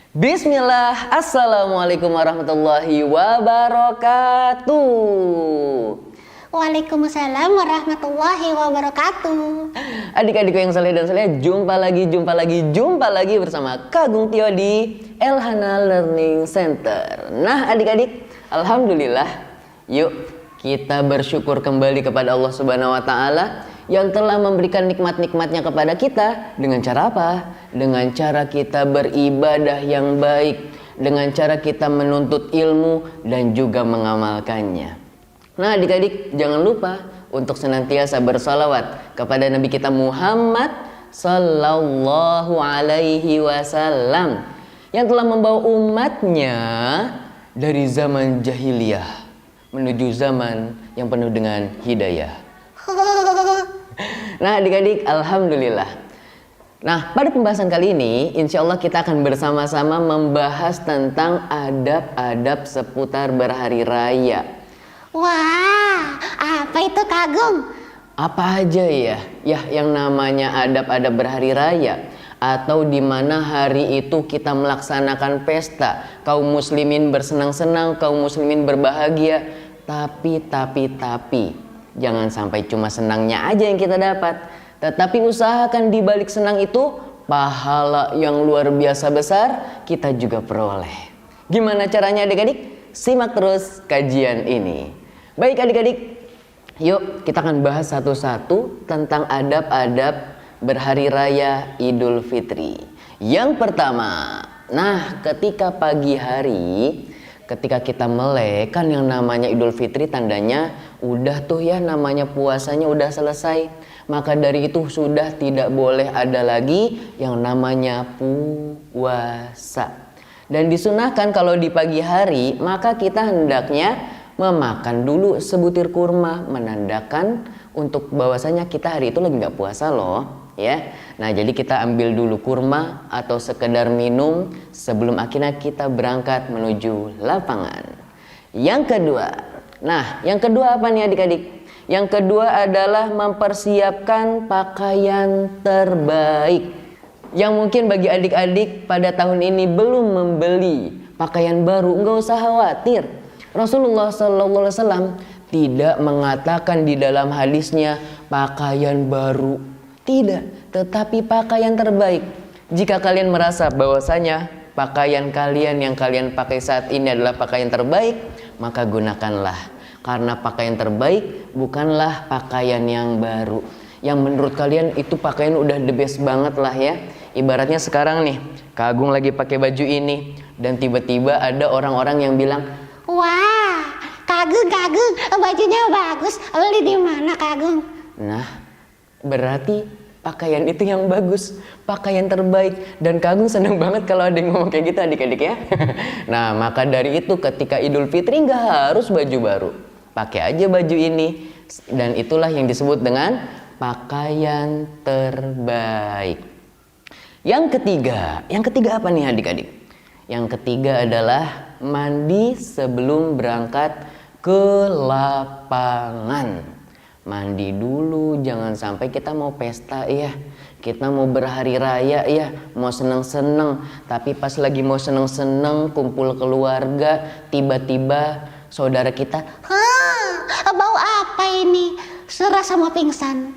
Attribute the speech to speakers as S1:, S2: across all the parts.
S1: Bismillah, Assalamualaikum warahmatullahi wabarakatuh.
S2: Waalaikumsalam warahmatullahi wabarakatuh.
S1: Adik-adikku yang saleh dan saleh, jumpa lagi bersama Kagung Tio di Elhana Learning Center. Nah adik-adik, alhamdulillah, yuk kita bersyukur kembali kepada Allah Subhanahu wa Ta'ala yang telah memberikan nikmat-nikmatnya kepada kita. Dengan cara apa? Dengan cara kita beribadah yang baik, dengan cara kita menuntut ilmu dan juga mengamalkannya. Nah adik-adik, jangan lupa untuk senantiasa bersalawat kepada Nabi kita Muhammad Sallallahu Alaihi Wasallam yang telah membawa umatnya dari zaman jahiliyah menuju zaman yang penuh dengan hidayah. Nah adik-adik, alhamdulillah. Nah pada pembahasan kali ini insya Allah kita akan bersama-sama membahas tentang adab-adab seputar berhari raya.
S2: Wah, apa itu Kagung?
S1: Apa aja ya yang namanya adab-adab berhari raya, atau di mana hari itu kita melaksanakan pesta, kaum muslimin bersenang-senang, kaum muslimin berbahagia. Tapi jangan sampai cuma senangnya aja yang kita dapat, tetapi usahakan di balik senang itu pahala yang luar biasa besar kita juga peroleh. Gimana caranya adik-adik? Simak terus kajian ini. Baik adik-adik, yuk kita akan bahas satu-satu tentang adab-adab berhari raya Idul Fitri. Yang pertama, nah ketika pagi hari, ketika kita melek, kan yang namanya Idul Fitri tandanya udah tuh ya namanya puasanya udah selesai. Maka dari itu sudah tidak boleh ada lagi yang namanya puasa. Dan disunahkan kalau di pagi hari maka kita hendaknya memakan dulu sebutir kurma, menandakan untuk bahwasanya kita hari itu lagi nggak puasa loh. Ya, nah jadi kita ambil dulu kurma atau sekedar minum sebelum akhirnya kita berangkat menuju lapangan. Yang kedua, nah yang kedua apa nih adik-adik? Yang kedua adalah mempersiapkan pakaian terbaik. Yang mungkin bagi adik-adik pada tahun ini belum membeli pakaian baru, nggak usah khawatir. Rasulullah SAW tidak mengatakan di dalam hadisnya pakaian baru. Tidak, tetapi pakaian terbaik. Jika kalian merasa bahwasanya pakaian kalian yang kalian pakai saat ini adalah pakaian terbaik, maka gunakanlah. Karena pakaian terbaik bukanlah pakaian yang baru. Yang menurut kalian itu pakaian udah the best banget lah ya. Ibaratnya sekarang nih, Kagung lagi pakai baju ini dan tiba-tiba ada orang-orang yang bilang,
S2: Wah, Kagung, bajunya bagus. Beli di mana Kagung?
S1: nah berarti pakaian itu yang bagus, pakaian terbaik. Dan Kagung seneng banget kalau ada yang ngomong kayak gitu adik-adik ya. Nah maka dari itu ketika Idul Fitri nggak harus baju baru, pakai aja baju ini. Dan itulah yang disebut dengan pakaian terbaik. Yang ketiga apa nih adik-adik? Yang ketiga adalah mandi sebelum berangkat ke lapangan. Mandi dulu, jangan sampai kita mau pesta ya, kita mau berhari raya ya, mau seneng-seneng, tapi pas lagi mau seneng-seneng kumpul keluarga, tiba-tiba saudara kita,
S2: Bau apa ini? Serasa mau pingsan.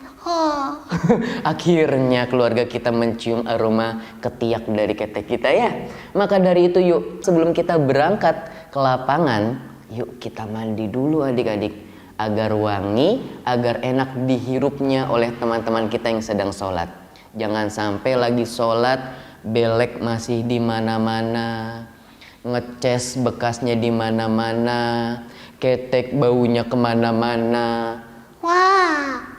S1: Akhirnya keluarga kita mencium aroma ketiak dari ketek kita ya. Maka dari itu yuk sebelum kita berangkat ke lapangan, yuk kita mandi dulu adik-adik, agar wangi, agar enak dihirupnya oleh teman-teman kita yang sedang sholat. Jangan sampai lagi sholat belek masih di mana-mana, ngeces bekasnya di mana-mana, ketek baunya kemana-mana.
S2: Wah,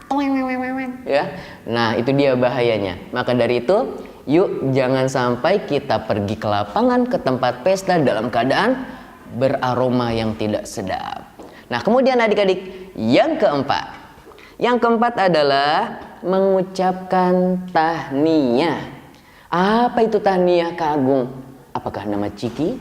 S1: Ya, nah itu dia bahayanya. Maka dari itu, yuk jangan sampai kita pergi ke lapangan, ke tempat pesta dalam keadaan beraroma yang tidak sedap. Nah kemudian adik-adik, yang keempat adalah mengucapkan tahniyah. Apa itu tahniyah Kagung? Apakah nama ciki?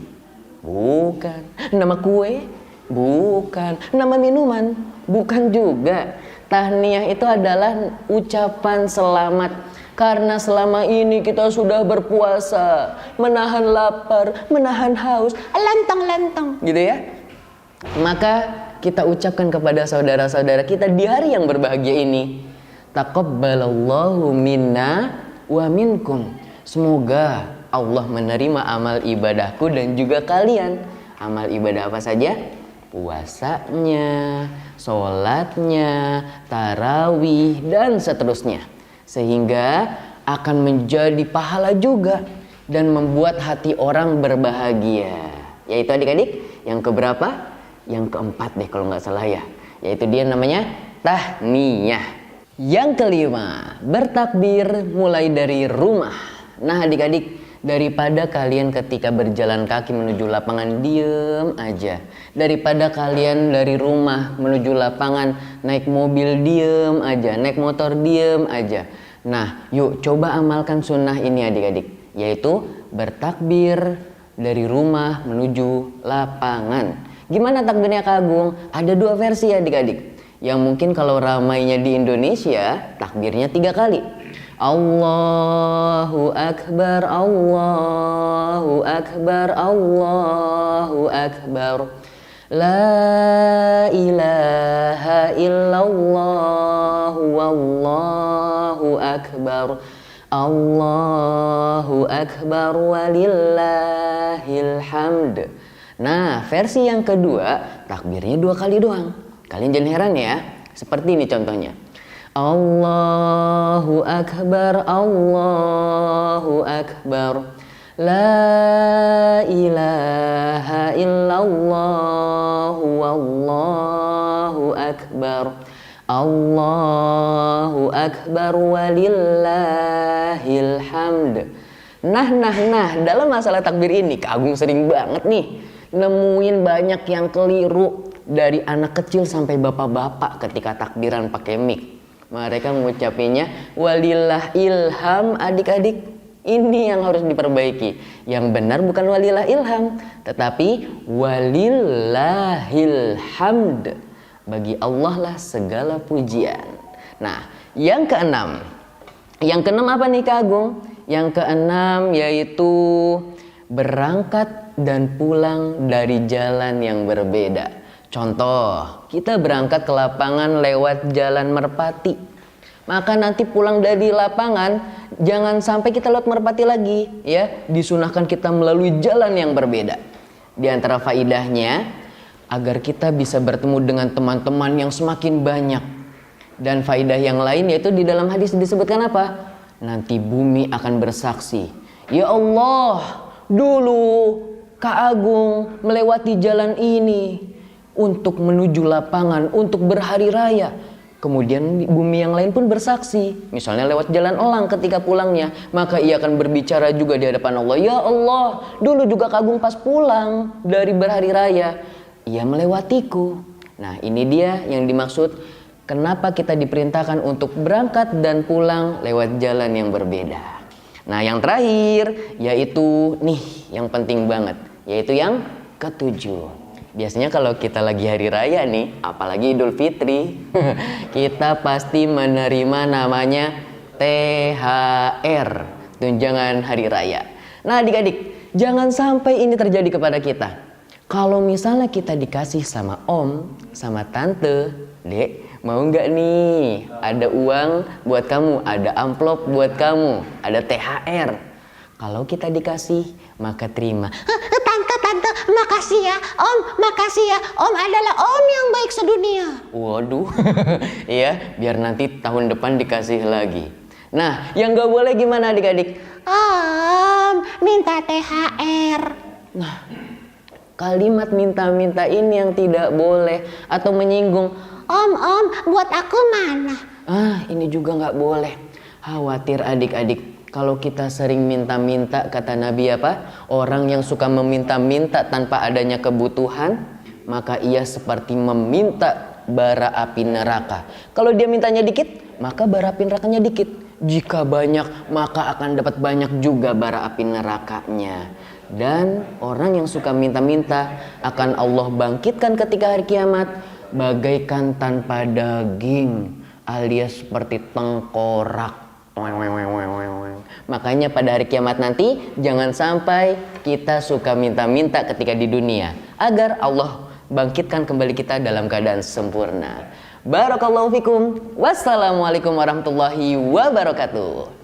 S1: Bukan. Nama kue? Bukan. Nama minuman? Bukan juga. Tahniyah itu adalah ucapan selamat Karena selama ini kita sudah berpuasa, menahan lapar, menahan haus,
S2: Lenteng-lenteng.
S1: gitu ya. Maka kita ucapkan kepada saudara-saudara kita di hari yang berbahagia ini, taqabbalallahu minna wa minkum. Semoga Allah menerima amal ibadahku dan juga kalian. Amal ibadah apa saja? Puasanya, sholatnya, tarawih, dan seterusnya. Sehingga akan menjadi pahala juga dan membuat hati orang berbahagia. Yaitu adik-adik, yang keberapa? Yang keempat deh kalau nggak salah ya. Yaitu dia namanya tahniyah. Yang kelima, bertakbir mulai dari rumah. Nah adik-adik, daripada kalian ketika berjalan kaki menuju lapangan diem aja, daripada kalian dari rumah menuju lapangan naik mobil diem aja, naik motor diem aja. Nah yuk coba amalkan sunnah ini adik-adik, yaitu bertakbir dari rumah menuju lapangan. Gimana takbirnya Kak Agung? Ada dua versi adik-adik. Yang mungkin kalau ramainya di Indonesia, takbirnya 3 kali. Allahu Akbar, Allahu Akbar, Allahu Akbar. La ilaha illallah, wallahu akbar. Allahu Akbar walillahil hamd. Nah, versi yang kedua, takbirnya 2 kali doang. Kalian jangan heran ya. Seperti ini contohnya. Allahu Akbar, Allahu Akbar. La ilaha illallah, wallahu akbar. Allahu Akbar walillahil hamd. Nah, dalam masalah takbir ini Kak Agung sering banget nih nemuin banyak yang keliru, dari anak kecil sampai bapak-bapak ketika takbiran pakai mic. Mereka mengucapinya walillah ilham. Adik-adik, ini yang harus diperbaiki. Yang benar bukan walillah ilham, tetapi walillahil hamd. Bagi Allah lah segala pujian. Nah, yang keenam. Yang keenam apa nih Kak Agung? Yang keenam yaitu berangkat dan pulang dari jalan yang berbeda. Contoh, kita berangkat ke lapangan lewat jalan Merpati. Maka nanti pulang dari lapangan, jangan sampai kita lewat Merpati lagi, ya. Disunahkan kita melalui jalan yang berbeda. Di antara faidahnya, agar kita bisa bertemu dengan teman-teman yang semakin banyak. Dan faidah yang lain yaitu di dalam hadis disebutkan apa? Nanti bumi akan bersaksi. Ya Allah, dulu Kak Agung melewati jalan ini untuk menuju lapangan, untuk berhari raya. Kemudian bumi yang lain pun bersaksi. Misalnya lewat jalan elang ketika pulangnya. Maka ia akan berbicara juga di hadapan Allah. Ya Allah, dulu juga Kak Agung pas pulang dari berhari raya, ia melewatiku. Nah ini dia yang dimaksud. Kenapa kita diperintahkan untuk berangkat dan pulang lewat jalan yang berbeda. Nah yang terakhir yaitu nih yang penting banget. Yaitu yang ketujuh. Biasanya kalau kita lagi hari raya nih, apalagi Idul Fitri, kita pasti menerima namanya THR, tunjangan hari raya. Nah adik-adik, jangan sampai ini terjadi kepada kita. Kalau misalnya kita dikasih sama om, sama tante, dek, mau nggak nih ada uang buat kamu, ada amplop buat kamu, ada THR. Kalau kita dikasih, maka terima.
S2: Tante, makasih ya. Om, makasih ya. Om adalah om yang baik sedunia.
S1: Waduh, iya, biar nanti tahun depan dikasih lagi. Nah, yang nggak boleh gimana adik-adik?
S2: Om, minta THR.
S1: Nah, kalimat minta-minta ini yang tidak boleh atau menyinggung.
S2: Om, buat aku mana?
S1: Ini juga nggak boleh. Khawatir adik-adik. Kalau kita sering minta-minta, kata Nabi apa? Orang yang suka meminta-minta tanpa adanya kebutuhan, maka ia seperti meminta bara api neraka. Kalau dia mintanya dikit, maka bara api nerakanya dikit. Jika banyak, maka akan dapat banyak juga bara api nerakanya. Dan orang yang suka minta-minta akan Allah bangkitkan ketika hari kiamat bagaikan tanpa daging, alias seperti tengkorak. Makanya pada hari kiamat nanti jangan sampai kita suka minta-minta ketika di dunia, agar Allah bangkitkan kembali kita dalam keadaan sempurna. Barakallahu fikum. Wassalamualaikum warahmatullahi wabarakatuh.